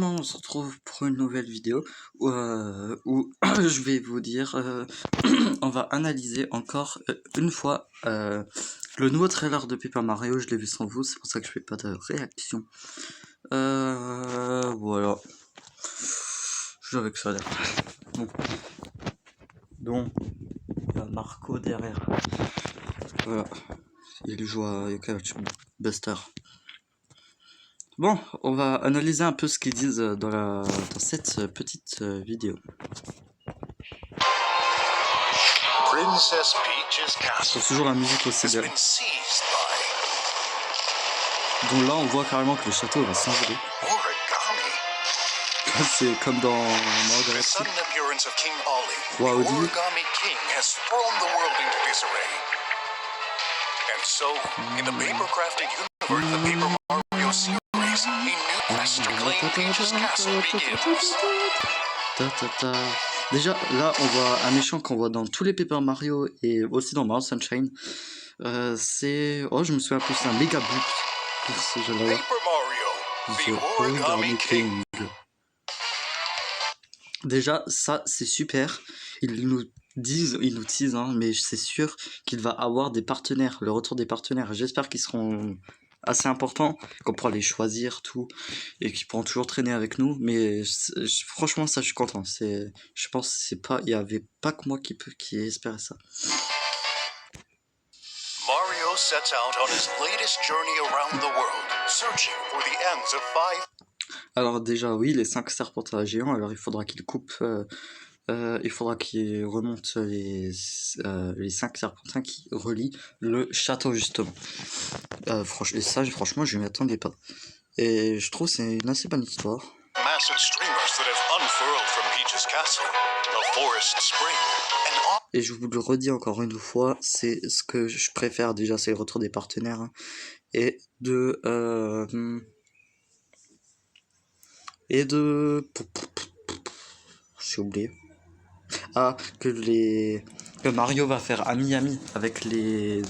On se retrouve pour une nouvelle vidéo où je vais vous dire, on va analyser encore une fois le nouveau trailer de Paper Mario. Je l'ai vu sans vous, c'est pour ça que je fais pas de réaction. Voilà. Je avec ça là. Bon. Donc, il y a Marco derrière. Voilà. Il joue à Yokai Buster. Bon, on va analyser un peu ce qu'ils disent dans cette petite vidéo. Princess Peach's castle C'est toujours la musique aussi has belle. been seized by Donc là, on voit carrément que le château va s'envoler. Origami. C'est comme dans Mario The Galaxy. sudden appearance of King Ollie, Wow, the do you- Origami King, has thrown the world into disarray. And so, in the paper crafting universe, the Paper Mario series, a new quest to claim Peach's castle begins. Déjà, là, on voit un méchant qu'on voit dans tous les Paper Mario et aussi dans Mario Sunshine. C'est... Oh, je me souviens plus, c'est un méga boot pour ce jeu-là. Paper Mario, the Origami King. Déjà, ça, c'est super. Ils nous teasent, hein, mais c'est sûr qu'il va avoir des partenaires, le retour des partenaires. J'espère qu'ils seront assez importants, qu'on pourra les choisir, tout, et qu'ils pourront toujours traîner avec nous. Mais franchement, ça, je suis content. Je pense que c'est pas, il y avait pas que moi qui espérait ça. Mario sets out on his latest journey around the world, searching for the ends of five. Alors déjà, oui, les 5 serpentins géants. Alors il faudra qu'il coupe. Il faudra qu'il remonte les 5 serpentins qui relient le château justement. Et ça, franchement, je m'y attendais pas. Et je trouve que c'est une assez bonne histoire. Massive streamers that have unfurled from Peach's castle, the forest spring, and Et je vous le redis encore une fois, c'est ce que je préfère déjà, c'est le retour des partenaires. Hein, et de... J'ai oublié. Ah, que Mario va faire ami-ami avec les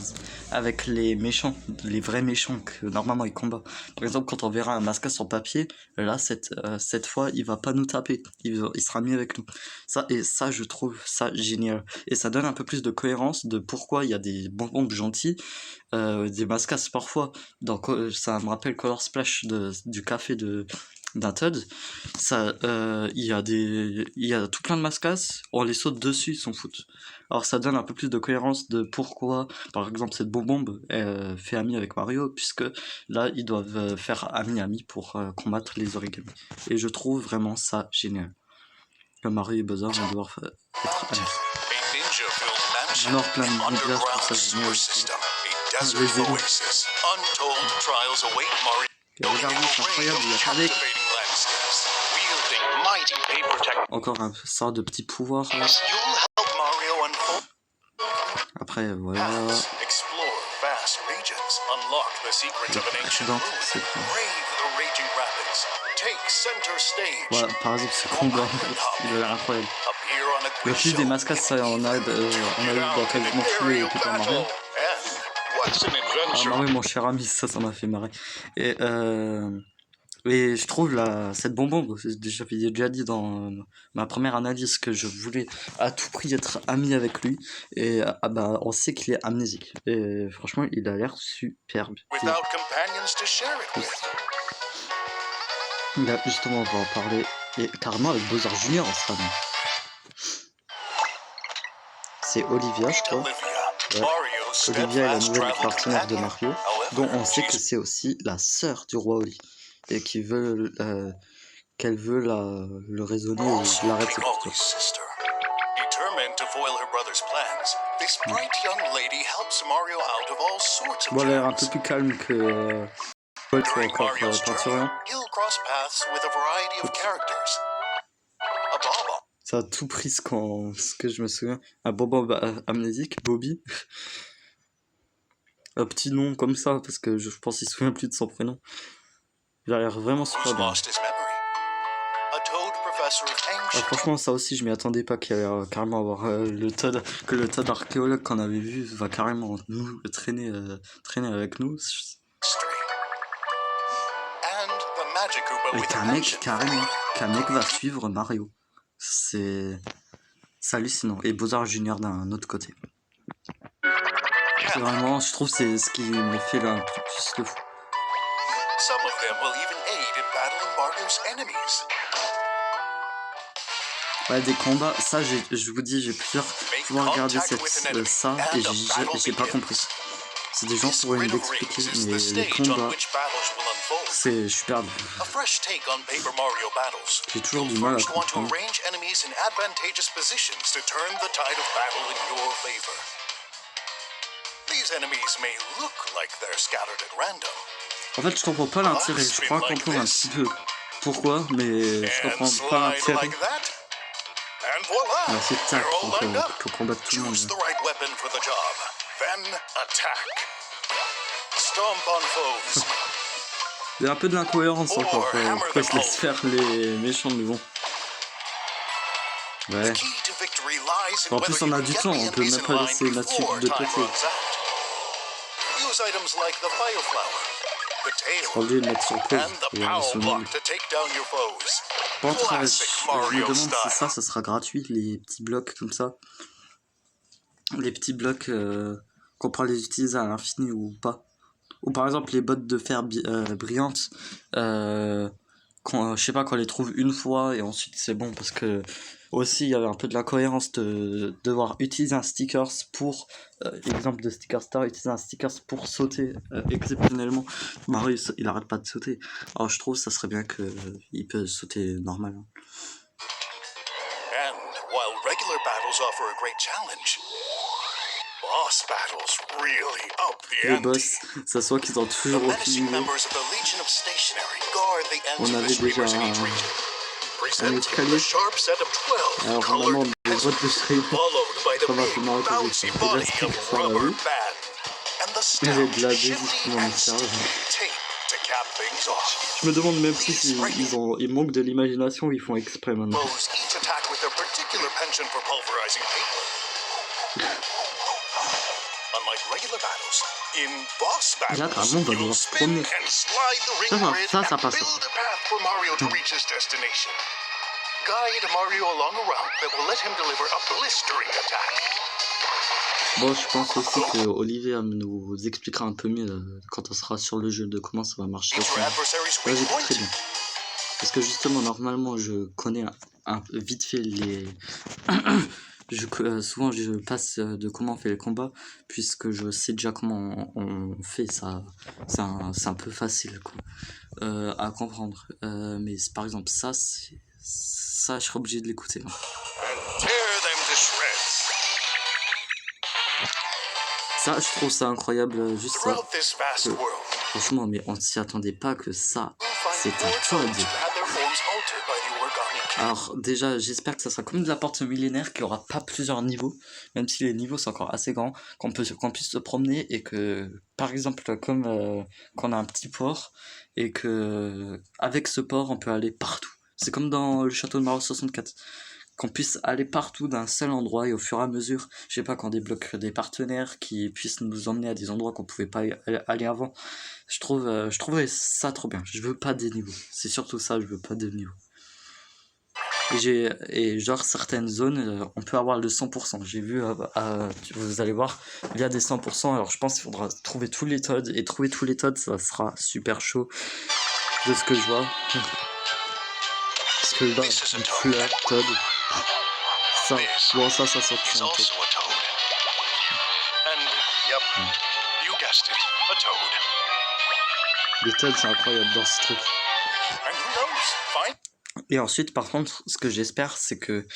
méchants, les vrais méchants que normalement il combat. Par exemple, quand on verra un masque sur papier, là, cette fois, il va pas nous taper. Il sera mis avec nous. Ça, je trouve ça génial. Et ça donne un peu plus de cohérence de pourquoi il y a des bonbons gentils, des mascasses parfois. Donc, ça me rappelle Color Splash du café d'un Todd. Il y a tout plein de mascasses, on les saute dessus, ils s'en foutent. Alors ça donne un peu plus de cohérence de pourquoi, par exemple, cette bonbombe fait ami avec Mario, puisque là, ils doivent faire ami pour combattre les origami. Et je trouve vraiment ça génial. Que Mario et Bowser vont devoir être amis. a ninja-filled mansion, Alors, plein de an médias, je trouve underground ça sewer génial. system, a Les desert élus. oasis, untold trials await Mario. Et regardez, c'est incroyable, il y a avec Captivating landscapes, wielding mighty paper tech. encore un sorte de petit pouvoir. Là. You'll help Mario unfold Après, voilà. paths, explore vast regions, unlock the secrets of an ancient Donc, ruin, c'est cool. brave the raging rapids, take center stage, Voilà, par exemple, ce combat, il a l'air incroyable. appear on a Le quiz plus show, des mascasses, ça, on a eu dans quasiment tous les Paper Mario. and what's an Ah, adventure? Mario, mon cher ami, ça m'a fait marrer. Et je trouve cette bonbonne, j'ai déjà dit dans ma première analyse que je voulais à tout prix être ami avec lui. Et on sait qu'il est amnésique. Et franchement, il a l'air superbe. Without companions to share it with. Là, justement, on va en parler. Et carrément avec Bowser Junior, on sera bien. C'est Olivia, je crois. Olivia, Ouais. Mario's Olivia est la steadfast nouvelle travel partenaire de companion. Mario, However, dont on sait que she's c'est aussi la sœur du roi Oli. Et qu'elle veut le raisonner also et l'arrêter King plutôt. Ollie's sister. Determined to foil her brother's plans, this bright young lady helps Mario out of all sorts of Bon, elle a l'air un peu jams. plus calme que Paul qui est During encore Mario's journey, peinturant. he'll cross paths with a variety of characters. A Bob, Ça a tout pris ce que je me souviens. Un bonbon amnésique, Bobby. Un petit nom comme ça, parce que je pense qu'il se souvient plus de son prénom. Il a l'air vraiment who's super bien. lost his memory. A Toad professor of Ah, ancient franchement, ça aussi, je m'y attendais pas qu'il allait carrément avoir que le Todd archéologue qu'on avait vu va carrément nous traîner avec nous. history. And the magic Magikoopa Et with qu'un mec, passion. carrément, qu'un mec va suivre Mario. C'est hallucinant. Et Bowser Junior d'un autre côté. C'est vraiment, je trouve, c'est ce qui me fait là un truc plus de fou. Some of them will even aid in battling Mario's enemies. Ouais, des combats, ça, je vous dis, j'ai plusieurs fois regardé ça et j'ai pas compris. C'est des gens This pourraient grid of m'expliquer, rings is mais the les stage on combats, which battles will unfold. je suis perdu. A fresh take on Paper Mario battles. J'ai toujours du You'll mal à first want to comprendre. arrange enemies in advantageous positions to turn the tide of battle in your favor. These enemies may look like they're scattered at random. En fait, je comprends pas l'intérêt. Je crois comprendre un petit peu pourquoi, mais je And comprends pas slide l'intérêt. like that. And voila, On va essayer de tac they're all lined up. pour combattre tout le monde. Choose the right weapon for the job. Then attack. Stomp on foes. Il y a un peu de l'incohérence encore. Pourquoi ils se laissent faire les méchants, mais bon. Ouais. The key to victory lies in En plus, whether on a you du can temps, get on the peut enemies même in pas line laisser Mathieu before de time côté. runs out. Use items like the fire flower, the Je tail, obligé de mettre sur pause. and the Et on power se block met. to take down your foes. Par contre, Classic je me Mario demande si style. ça sera gratuit, les petits blocs comme ça. Les petits blocs qu'on pourra les utiliser à l'infini ou pas. Ou par exemple les bottes de fer brillantes, je sais pas, qu'on les trouve une fois et ensuite c'est bon, parce que aussi il y avait un peu de l'incohérence de devoir utiliser un stickers pour, exemple de sticker star, utiliser un stickers pour sauter exceptionnellement. Mario il arrête pas de sauter. Alors je trouve ça serait bien qu'il peut sauter normal. Hein. And while regular battles offer a great challenge, boss battles really up the Les ante. boss, ça soit qu'ils ont The toujours aucun menacing niveau. members of the Legion of Stationery guard the ends On of the avait déjà streamers in each region. Present escalier. the sharp set of 12 Alors vraiment colored les bottes de stream. followed by the Ça va big finir avec bouncy les body stickers of sur la rubber rue. band and the Il y avait de stout, l'adhésif shifty dans mon and cerveau. sticky tape to cap things off. Je me demande même plus ils manquent de l'imagination ou ils font exprès maintenant. Foes each attack with their particular penchant for pulverizing paper. Unlike regular battles, in boss Là, battles, carrément, on va you'll devoir se spin promener. and slide the ring grid ça and passe. build a path for Mario to reach his destination. Guide Mario along a route that will let him deliver a blistering attack. Bon, je pense aussi que Olivier nous expliquera un peu mieux quand on sera sur le jeu de comment ça va marcher. Meet your adversary's Là, weak j'écoute point. très bien. Parce que justement, normalement, je connais vite fait les... souvent, je passe de comment on fait les combats, puisque je sais déjà comment on fait ça. C'est un peu facile quoi, à comprendre. Mais par exemple, ça, je serais obligé de l'écouter. And tear them to shreds. Ça, je trouve ça incroyable, juste ça. Throughout this vast world, Franchement, mais on s'y attendait pas que ça. you'll find C'est un more toad. toads who had their forms altered by the origami king. Alors déjà, j'espère que ça sera comme de la porte millénaire, qu'il n'y aura pas plusieurs niveaux, même si les niveaux sont encore assez grands, qu'on puisse se promener et que, par exemple, comme qu'on a un petit port et que avec ce port, on peut aller partout. C'est comme dans le château de Mario 64. Qu'on puisse aller partout d'un seul endroit et au fur et à mesure, je sais pas, qu'on débloque des partenaires qui puissent nous emmener à des endroits qu'on pouvait pas aller avant. Je trouverais ça trop bien. Je veux pas des niveaux. C'est surtout ça, je veux pas de niveaux. Et genre certaines zones, on peut avoir le 100%. J'ai vu, vous allez voir, il y a des 100%. Alors je pense qu'il faudra trouver tous les Toads. Et trouver tous les Toads, ça sera super chaud de ce que je vois. Parce que là, une fleur, Toad. Ça, bon, ça sort He's un peu. also a toad. And, yep, you guessed it, a toad. Les Toads, c'est incroyable dans ce truc. And who knows, find Et ensuite, par contre, ce que j'espère, c'est que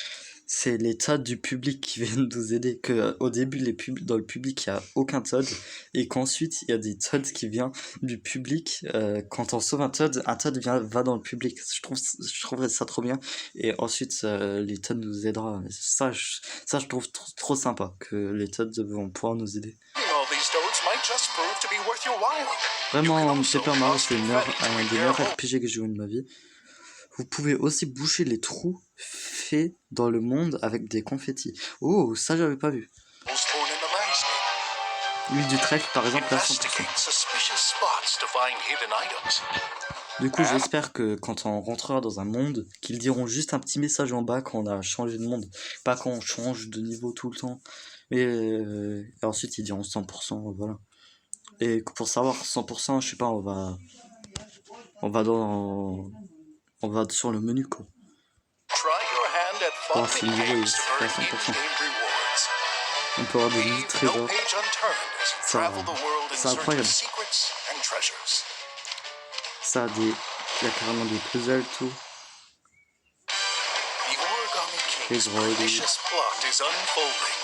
c'est les Toads du public qui viennent nous aider. Qu'au début, dans le public, il n'y a aucun Toad. Et qu'ensuite, il y a des Toads qui viennent du public. Quand on sauve un Toad va dans le public. Je trouverais ça trop bien. Et ensuite, les Toads nous aidera. Ça, je trouve trop sympa que les Toads vont pouvoir nous aider. all these toads might just prove to be worth your while. Vraiment, Paper Mario, c'est un des meilleurs RPG que j'ai joué de ma vie. Vous pouvez aussi boucher les trous faits dans le monde avec des confettis. Oh, ça j'avais pas vu. Spawn in the landscape. L'huile du trèfle, par exemple, là 100%. Investigate suspicious spots to find hidden items. Du coup, j'espère que quand on rentrera dans un monde, qu'ils diront juste un petit message en bas quand on a changé de monde. Pas quand on change de niveau tout le temps. Mais et ensuite, ils diront 100%, voilà. Et pour savoir 100%, je sais pas, on va dans, on va sur le menu, quoi. Try your hand at Oh, fun ce mini niveau, il games to se fait à earn 100%. in-game rewards. On peut avoir des Leave lits no trésors. page unturned as you Ça, travel the world in c'est search of incroyable. secrets and treasures. Ça a des, il y a carrément des puzzles, tout. The Origami Les King's drogues. pernicious plot is unfolding.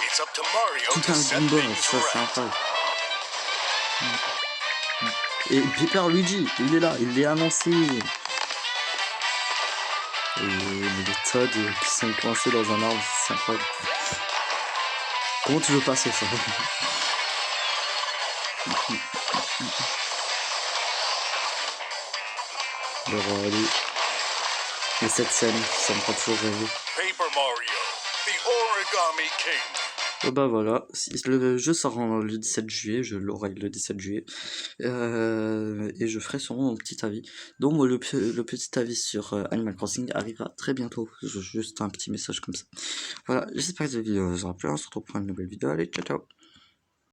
It's up to Mario Tout to un set combo, things ça c'est right. incroyable. Et Paper Luigi, il est là, il est annoncé. Et les Toads qui sont coincés dans un arbre, c'est incroyable. Comment tu veux passer ça? Le roi Ali. Et cette scène, ça me fera toujours rêver. Paper Mario, the Origami King. Et bah voilà, le jeu sort le 17 juillet, je l'aurai le 17 juillet, et je ferai sûrement mon petit avis. Donc le petit avis sur Animal Crossing arrivera très bientôt, juste un petit message comme ça. Voilà, j'espère que cette vidéo vous aura plu, on se retrouve pour une nouvelle vidéo, allez, ciao ciao.